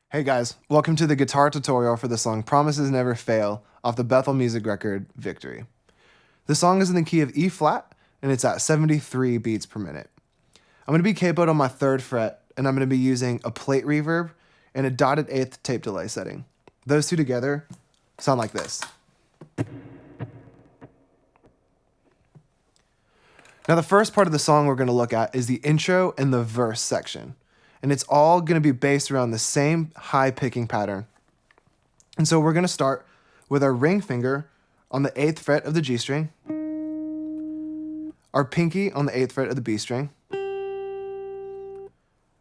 Hey guys, welcome to the guitar tutorial for the song Promises Never Fail off the Bethel music record, Victory. The song is in the key of E flat and it's at 73 beats per minute. I'm going to be capoed on my 3rd fret and I'm going to be using a plate reverb and a dotted 8th tape delay setting. Those two together sound like this. Now the first part of the song we're going to look at is the intro and the verse section. And it's all going to be based around the same high picking pattern. And so we're going to start with our ring finger on the 8th fret of the G string, our pinky on the 8th fret of the B string,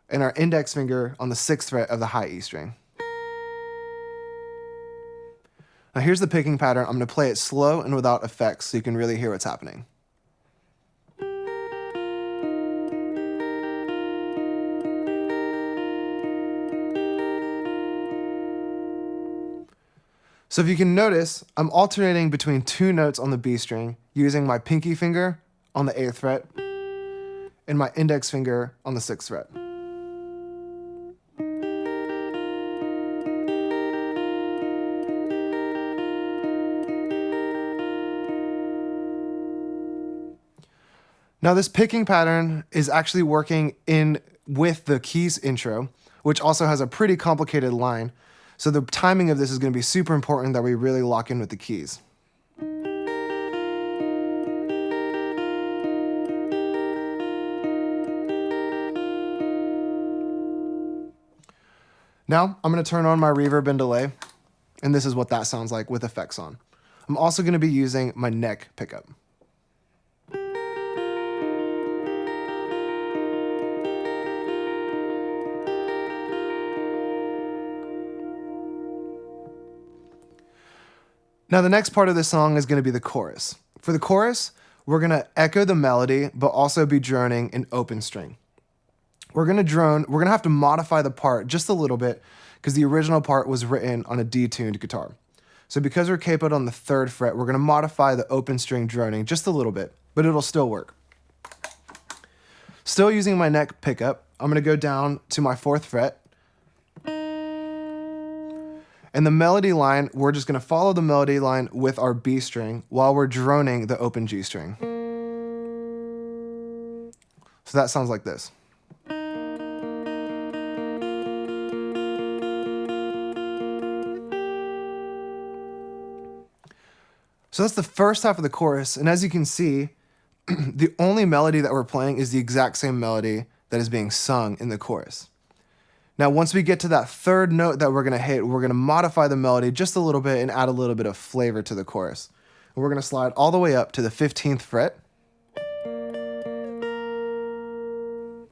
and our index finger on the 6th fret of the high E string. Now here's the picking pattern. I'm going to play it slow and without effects so you can really hear what's happening. So if you can notice, I'm alternating between 2 notes on the B string using my pinky finger on the 8th fret and my index finger on the 6th fret. Now this picking pattern is actually working in with the keys intro, which also has a pretty complicated line. So the timing of this is going to be super important that we really lock in with the keys. Now I'm going to turn on my reverb and delay, and this is what that sounds like with effects on. I'm also going to be using my neck pickup. Now the next part of this song is going to be the chorus. For the chorus, we're going to echo the melody, but also be droning in open string. We're going to have to modify the part just a little bit because the original part was written on a detuned guitar. So because we're capoed on the 3rd fret, we're going to modify the open string droning just a little bit, but it'll still work. Still using my neck pickup, I'm going to go down to my 4th fret. And the melody line, we're just going to follow the melody line with our B string while we're droning the open G string. So that sounds like this. So that's the first half of the chorus, and as you can see, the only melody that we're playing is the exact same melody that is being sung in the chorus. Now, once we get to that 3rd note that we're going to hit, we're going to modify the melody just a little bit and add a little bit of flavor to the chorus. And we're going to slide all the way up to the 15th fret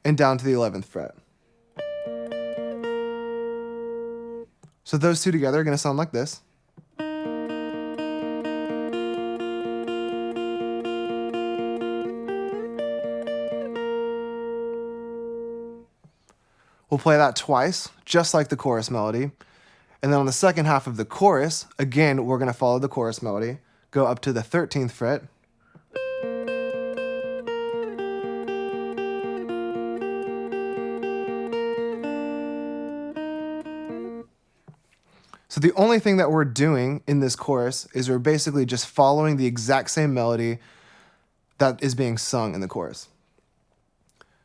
and down to the 11th fret. So those two together are going to sound like this. We'll play that twice, just like the chorus melody. And then on the second half of the chorus, again, we're going to follow the chorus melody, go up to the 13th fret, so the only thing that we're doing in this chorus is we're basically just following the exact same melody that is being sung in the chorus.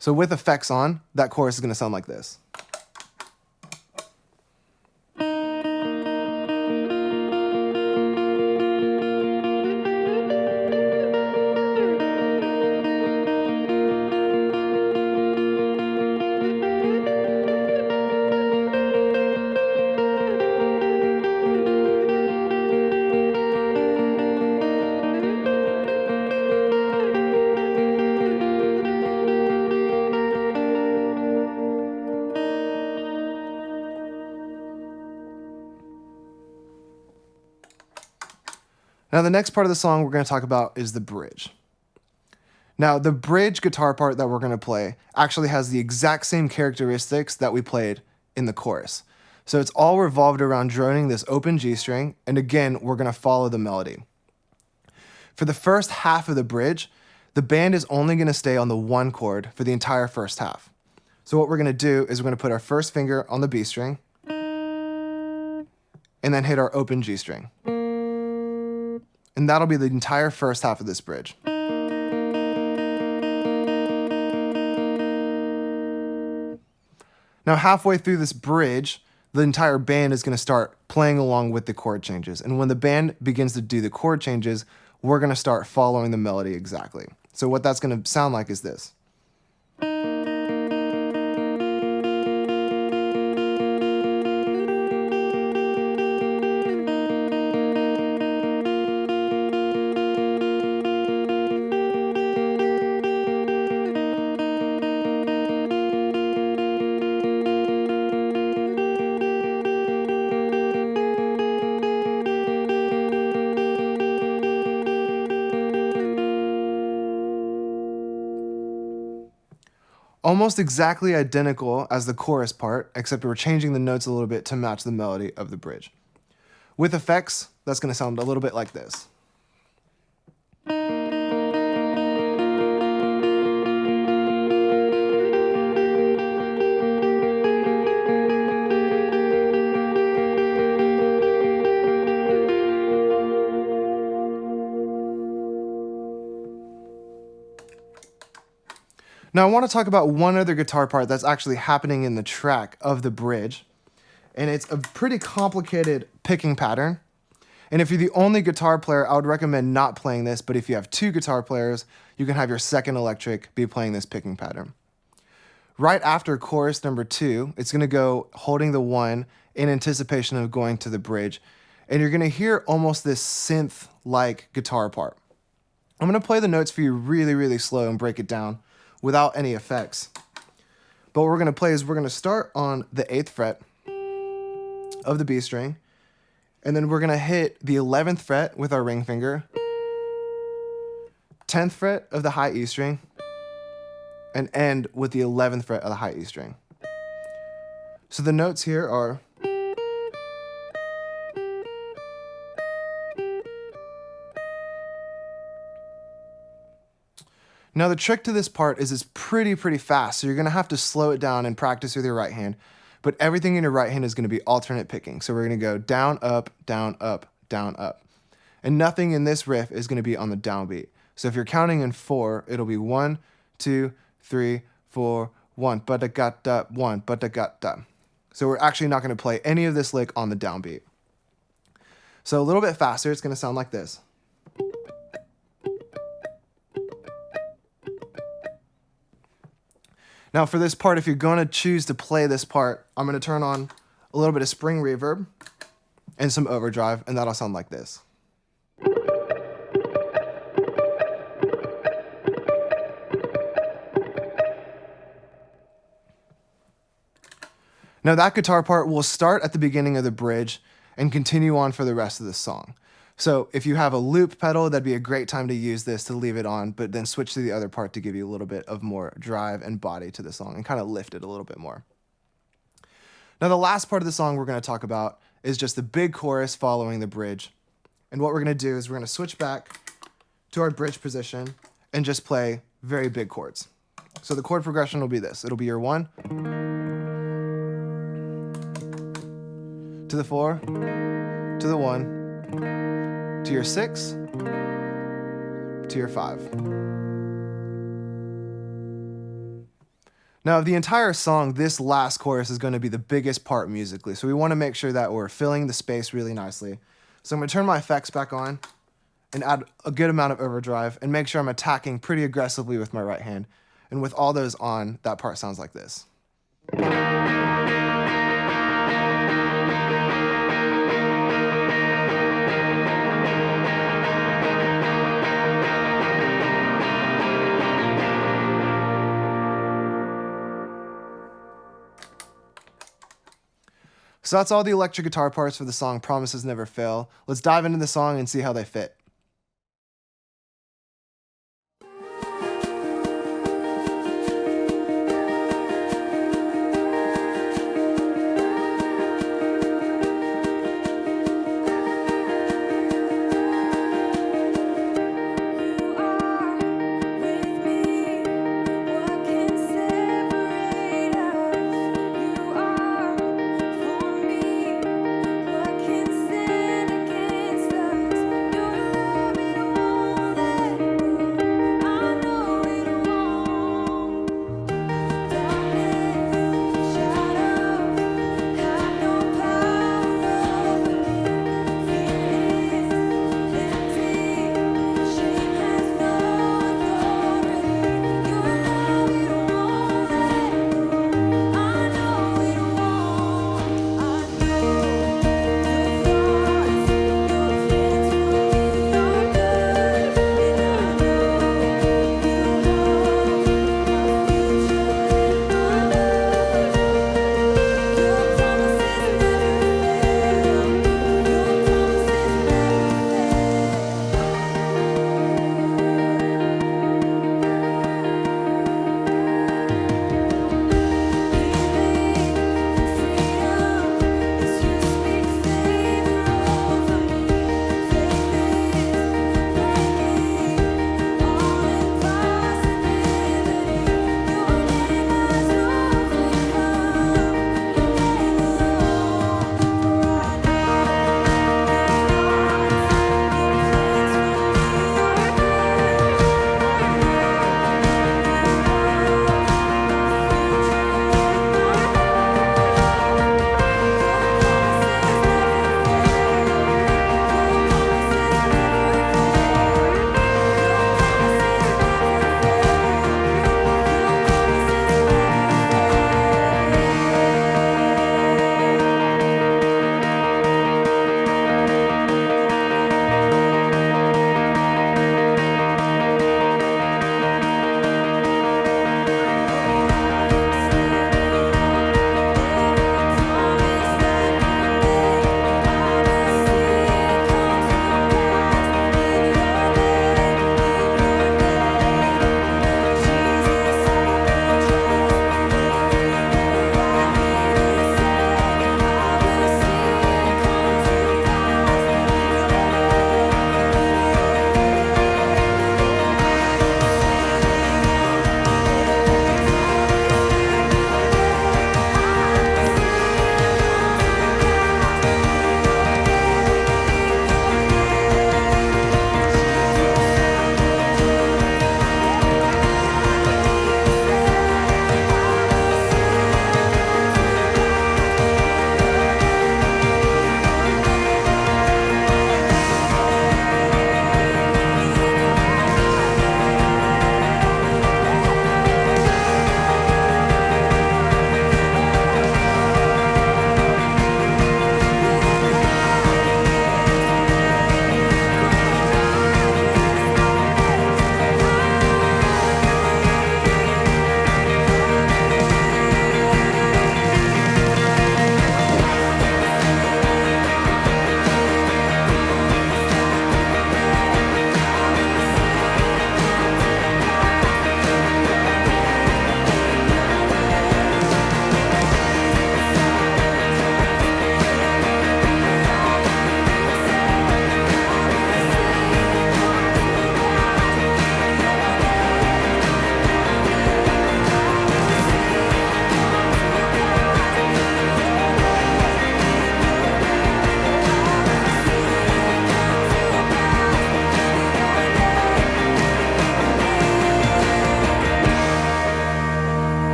So with effects on, that chorus is going to sound like this. Now the next part of the song we're going to talk about is the bridge. Now the bridge guitar part that we're going to play actually has the exact same characteristics that we played in the chorus. So it's all revolved around droning this open G string, and again, we're going to follow the melody. For the first half of the bridge, the band is only going to stay on the 1 chord for the entire first half. So what we're going to do is we're going to put our first finger on the B string, and then hit our open G string. And that'll be the entire first half of this bridge. Now, halfway through this bridge, the entire band is going to start playing along with the chord changes. And when the band begins to do the chord changes, we're going to start following the melody exactly. So what that's going to sound like is this. Almost exactly identical as the chorus part, except we're changing the notes a little bit to match the melody of the bridge. With effects, that's going to sound a little bit like this. Now I want to talk about one other guitar part that's actually happening in the track of the bridge. And it's a pretty complicated picking pattern. And if you're the only guitar player, I would recommend not playing this, but if you have two guitar players, you can have your second electric be playing this picking pattern. Right after chorus number 2, it's going to go holding the 1 in anticipation of going to the bridge. And you're going to hear almost this synth-like guitar part. I'm going to play the notes for you really, really slow and break it down without any effects. But what we're going to play is we're going to start on the 8th fret of the B string, and then we're going to hit the 11th fret with our ring finger, 10th fret of the high E string, and end with the 11th fret of the high E string. So the notes here are Now the trick to this part is it's pretty fast, so you're going to have to slow it down and practice with your right hand, but everything in your right hand is going to be alternate picking. So we're going to go down, up, down, up, down, up. And nothing in this riff is going to be on the downbeat. So if you're counting in 4, it'll be 1, 2, 3, 4, 1, ba-da-ga-da, 1, ba-da-ga-da. So we're actually not going to play any of this lick on the downbeat. So a little bit faster, it's going to sound like this. Now for this part, if you're going to choose to play this part, I'm going to turn on a little bit of spring reverb and some overdrive, and that'll sound like this. Now that guitar part will start at the beginning of the bridge and continue on for the rest of the song. So if you have a loop pedal, that'd be a great time to use this to leave it on, but then switch to the other part to give you a little bit of more drive and body to the song and kind of lift it a little bit more. Now the last part of the song we're going to talk about is just the big chorus following the bridge. And what we're going to do is we're going to switch back to our bridge position and just play very big chords. So the chord progression will be this. It'll be your 1 to the 4 to the 1 to your 6, to your 5. Now, of the entire song, this last chorus is going to be the biggest part musically, so we want to make sure that we're filling the space really nicely. So I'm going to turn my effects back on and add a good amount of overdrive and make sure I'm attacking pretty aggressively with my right hand. And with all those on, that part sounds like this. So that's all the electric guitar parts for the song Promises Never Fail. Let's dive into the song and see how they fit.